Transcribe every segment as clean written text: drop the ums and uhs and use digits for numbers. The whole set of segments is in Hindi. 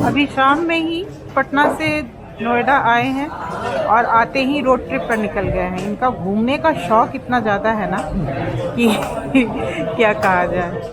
अभी शाम में ही पटना से नोएडा आए हैं और आते ही रोड ट्रिप पर निकल गए हैं। इनका घूमने का शौक इतना ज़्यादा है ना कि क्या कहा जाए।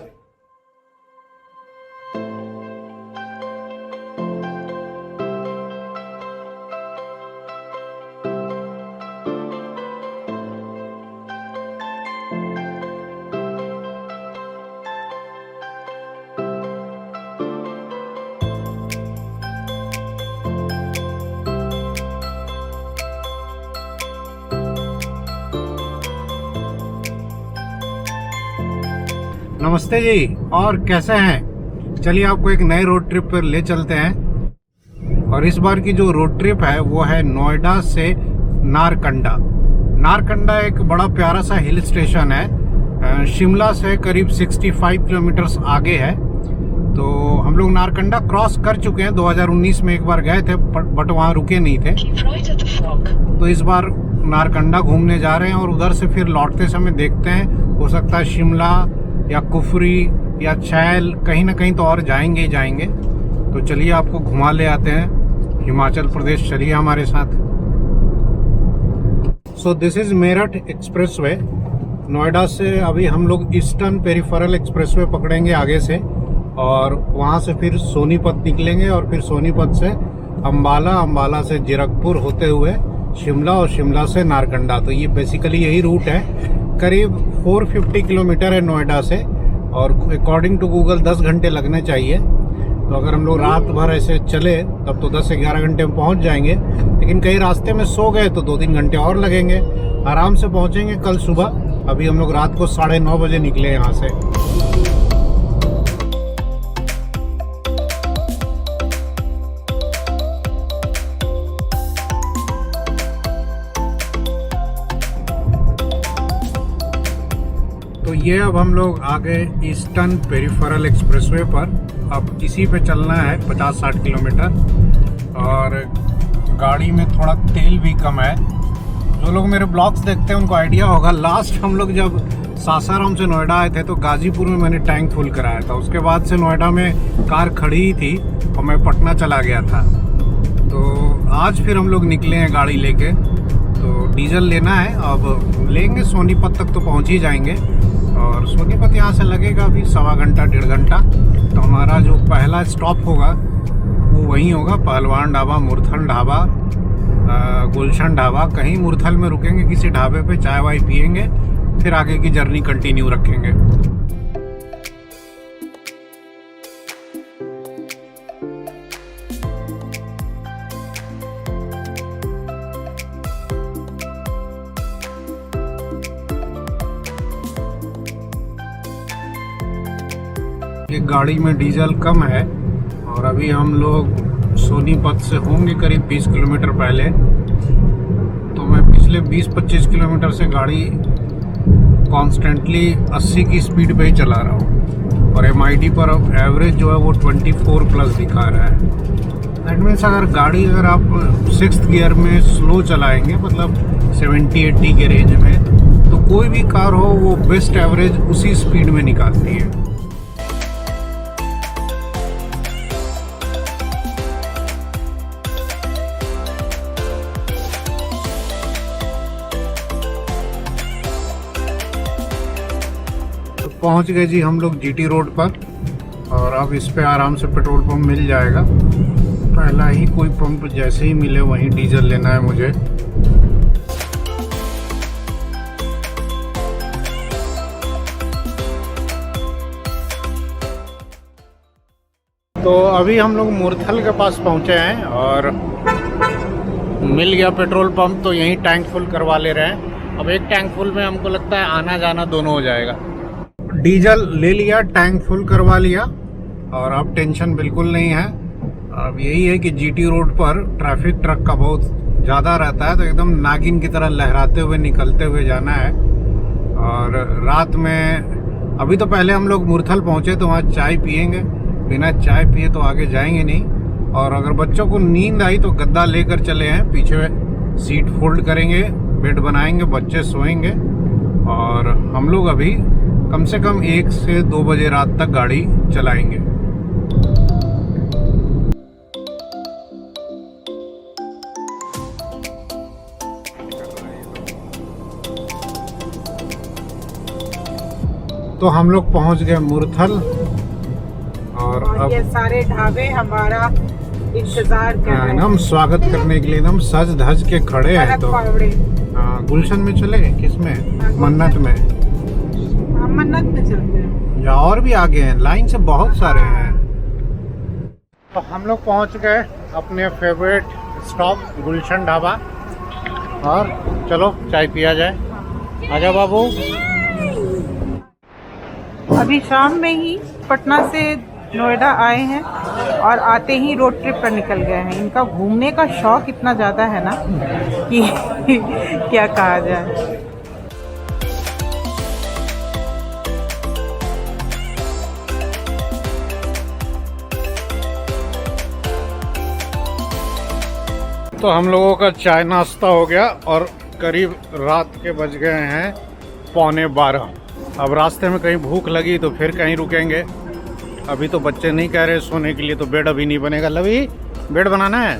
नमस्ते जी, और कैसे हैं? चलिए आपको एक नए रोड ट्रिप पर ले चलते हैं। और इस बार की जो रोड ट्रिप है वो है नोएडा से नारकंडा। नारकंडा एक बड़ा प्यारा सा हिल स्टेशन है, शिमला से करीब 65 किलोमीटर्स आगे है। तो हम लोग नारकंडा क्रॉस कर चुके हैं, 2019 में एक बार गए थे बट वहाँ रुके नहीं थे। तो इस बार नारकंडा घूमने जा रहे हैं और उधर से फिर लौटते समय देखते हैं, हो सकता है शिमला या कुफरी या छैल कहीं ना कहीं तो और जाएंगे ही जाएंगे। तो चलिए आपको घुमा ले आते हैं हिमाचल प्रदेश, चलिए हमारे साथ। So this is Meerut expressway. Noida से अभी हम लोग ईस्टर्न पेरिफेरल एक्सप्रेसवे पकड़ेंगे आगे से, और वहाँ से फिर सोनीपत निकलेंगे और फिर सोनीपत से अम्बाला, अम्बाला से जीरकपुर होते हुए शिमला और शिमला से नारकंडा। तो ये बेसिकली यही रूट है। करीब 450 किलोमीटर है नोएडा से, और अकॉर्डिंग टू गूगल 10 घंटे लगने चाहिए। तो अगर हम लोग रात भर ऐसे चले तब तो 10 से 11 घंटे में पहुंच जाएंगे, लेकिन कहीं रास्ते में सो गए तो 2-3 घंटे और लगेंगे। आराम से पहुंचेंगे कल सुबह। अभी हम लोग रात को 9:30 बजे निकले यहाँ से। तो ये अब हम लोग आगे ईस्टर्न पेरिफेरल एक्सप्रेसवे पर, अब इसी पे चलना है 50-60 किलोमीटर। और गाड़ी में थोड़ा तेल भी कम है। जो लोग मेरे ब्लॉग्स देखते हैं उनको आइडिया होगा, लास्ट हम लोग जब सासाराम से नोएडा आए थे तो गाजीपुर में मैंने टैंक फुल कराया था। उसके बाद से नोएडा में कार खड़ी ही थी और मैं पटना चला गया था। तो आज फिर हम लोग निकले हैं गाड़ी लेके। तो डीजल लेना है, अब लेंगे, सोनीपत तक तो पहुँच ही जाएंगे। और सोनीपत यहाँ से लगेगा अभी 1.25 घंटा 1.5 घंटा। तो हमारा जो पहला स्टॉप होगा वो वहीं होगा, पहलवान ढाबा, मुरथल ढाबा, गुलशन ढाबा। कहीं मुरथल में रुकेंगे किसी ढाबे पे, चाय वाय पियेंगे, फिर आगे की जर्नी कंटिन्यू रखेंगे। एक गाड़ी में डीजल कम है और अभी हम लोग सोनीपत से होंगे करीब 20 किलोमीटर पहले। तो मैं पिछले 20-25 किलोमीटर से गाड़ी कॉन्स्टेंटली 80 की स्पीड पे ही चला रहा हूँ, और MID पर अब एवरेज जो है वो 24+ दिखा रहा है। दैट मीन्स अगर आप 6th गियर में स्लो चलाएंगे, मतलब 70-80 के रेंज में, तो कोई भी कार हो वो बेस्ट एवरेज उसी स्पीड में निकालती है। पहुंच गए जी हम लोग GT रोड पर, और अब इस पे आराम से पेट्रोल पंप मिल जाएगा। पहला ही कोई पंप जैसे ही मिले वहीं डीजल लेना है मुझे। तो अभी हम लोग मुरथल के पास पहुंचे हैं और मिल गया पेट्रोल पंप, तो यहीं टैंक फुल करवा ले रहे हैं। अब एक टैंक फुल में हमको लगता है आना जाना दोनों हो जाएगा। डीजल ले लिया, टैंक फुल करवा लिया, और अब टेंशन बिल्कुल नहीं है। अब यही है कि GT रोड पर ट्रैफिक ट्रक का बहुत ज़्यादा रहता है, तो एकदम नागिन की तरह लहराते हुए निकलते हुए जाना है। और रात में अभी तो पहले हम लोग मुरथल पहुँचे तो वहाँ चाय पियेंगे, बिना चाय पिए तो आगे जाएंगे नहीं। और अगर बच्चों को नींद आई तो गद्दा लेकर चले हैं, पीछे सीट फोल्ड करेंगे, बेड बनाएंगे, बच्चे सोएंगे। और हम लोग अभी कम से कम 1 से 2 बजे रात तक गाड़ी चलाएंगे। तो हम लोग पहुंच गए मुरथल और अब ये सारे ढाबे हमारा इंतजार कर रहे हैं। हम स्वागत करने के लिए एकदम सज धज के खड़े हैं। तो हाँ, गुलशन में चले किसमें? मन्नत में। हम मन्नत में चलते हैं या और भी आगे हैं, लाइन से बहुत सारे हैं। तो हम लोग पहुंच गए अपने फेवरेट स्टॉप गुलशन ढाबा और चलो चाय पिया जाए। आजा बाबू। अभी शाम में ही पटना से नोएडा आए हैं और आते ही रोड ट्रिप पर निकल गए हैं। इनका घूमने का शौक इतना ज़्यादा है ना कि क्या कहा जाए। तो हम लोगों का चाय नाश्ता हो गया और करीब रात के बज गए हैं 11:15। अब रास्ते में कहीं भूख लगी तो फिर कहीं रुकेंगे। अभी तो बच्चे नहीं कह रहे सोने के लिए, तो बेड अभी नहीं बनेगा। लवी बेड बनाना है?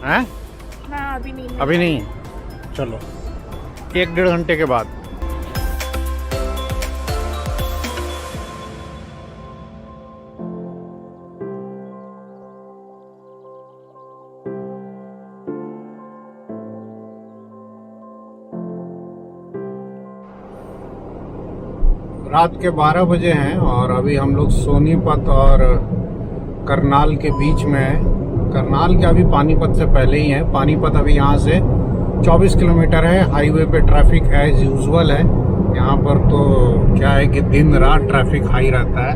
हैं? हाँ, अभी नहीं। चलो 1-1.5 घंटे के बाद। रात के 12 बजे हैं और अभी हम लोग सोनीपत और करनाल के बीच में हैं। करनाल के अभी पानीपत से पहले ही है। पानीपत अभी यहाँ से 24 किलोमीटर है। हाईवे पे ट्रैफिक एज यूजुअल है। यहाँ पर तो क्या है कि दिन रात ट्रैफिक हाई रहता है।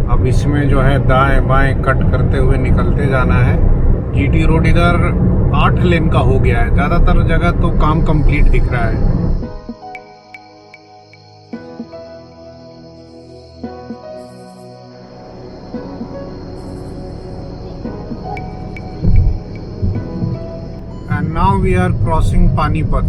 अब इसमें जो है दाएं बाएं कट करते हुए निकलते जाना है। जीटी रोड इधर 8 लेन का हो गया है। ज़्यादातर जगह तो काम कंप्लीट दिख रहा है। And now we are crossing Panipat.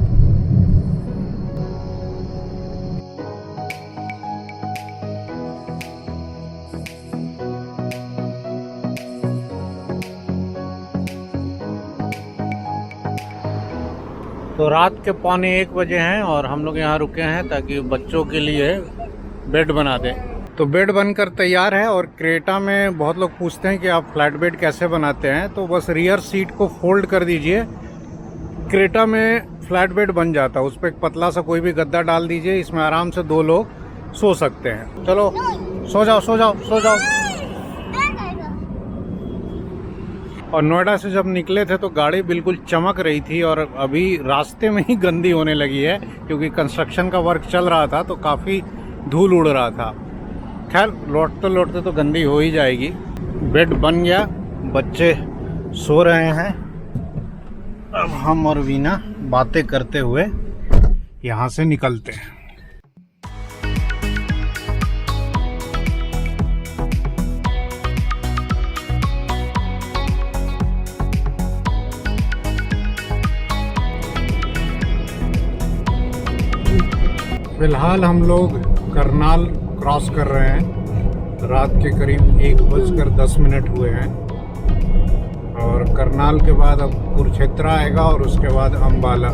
तो रात के 12:45 बजे हैं और हम लोग यहाँ रुके हैं ताकि बच्चों के लिए बेड बना दें। तो बेड बनकर तैयार है। और क्रेटा में बहुत लोग पूछते हैं कि आप फ्लैट बेड कैसे बनाते हैं, तो बस रियर सीट को फोल्ड कर दीजिए। क्रेटा में फ्लैट बेड बन जाता है। उस पर एक पतला सा कोई भी गद्दा डाल दीजिए। इसमें आराम से 2 लोग सो सकते हैं। चलो सो जाओ सो जाओ सो जाओ। और नोएडा से जब निकले थे तो गाड़ी बिल्कुल चमक रही थी और अभी रास्ते में ही गंदी होने लगी है क्योंकि कंस्ट्रक्शन का वर्क चल रहा था तो काफ़ी धूल उड़ रहा था। खैर लौटते लौटते तो गंदी हो ही जाएगी। बेड बन गया, बच्चे सो रहे हैं। अब हम और वीना बातें करते हुए यहाँ से निकलते हैं। फिलहाल हम लोग करनाल क्रॉस कर रहे हैं। रात के करीब 1:10 हुए हैं और करनाल के बाद अब कुरुक्षेत्र आएगा और उसके बाद अम्बाला।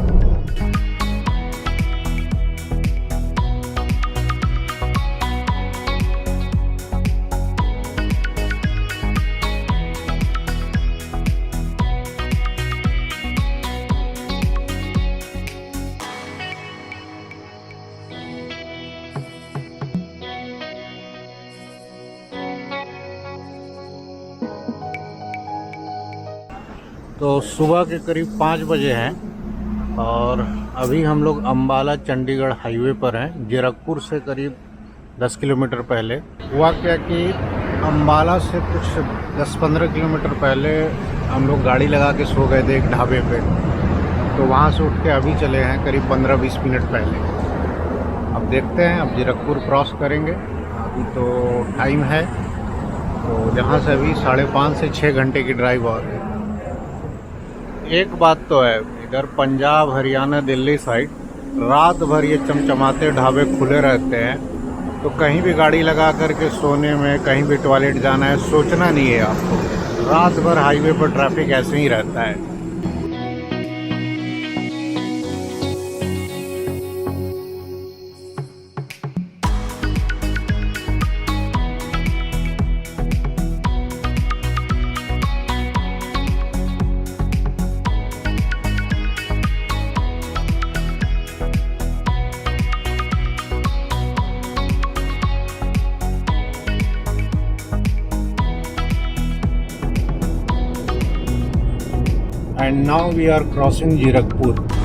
तो सुबह के करीब 5 बजे हैं और अभी हम लोग अम्बाला चंडीगढ़ हाईवे पर हैं। जीरकपुर से करीब 10 किलोमीटर पहले। हुआ क्या कि अम्बाला से कुछ 10-15 किलोमीटर पहले हम लोग गाड़ी लगा के सो गए थे एक ढाबे पे। तो वहाँ से उठ के अभी चले हैं करीब 15-20 मिनट पहले। अब देखते हैं, अब जीरकपुर क्रॉस करेंगे। अभी तो टाइम है, तो जहाँ से अभी 5.5 से 6 घंटे की ड्राइव और है। एक बात तो है, इधर पंजाब हरियाणा दिल्ली साइड रात भर ये चमचमाते ढाबे खुले रहते हैं, तो कहीं भी गाड़ी लगा करके सोने में, कहीं भी टॉयलेट जाना है, सोचना नहीं है आपको। रात भर हाईवे पर ट्रैफिक ऐसे ही रहता है। and now we are crossing Jirakpur.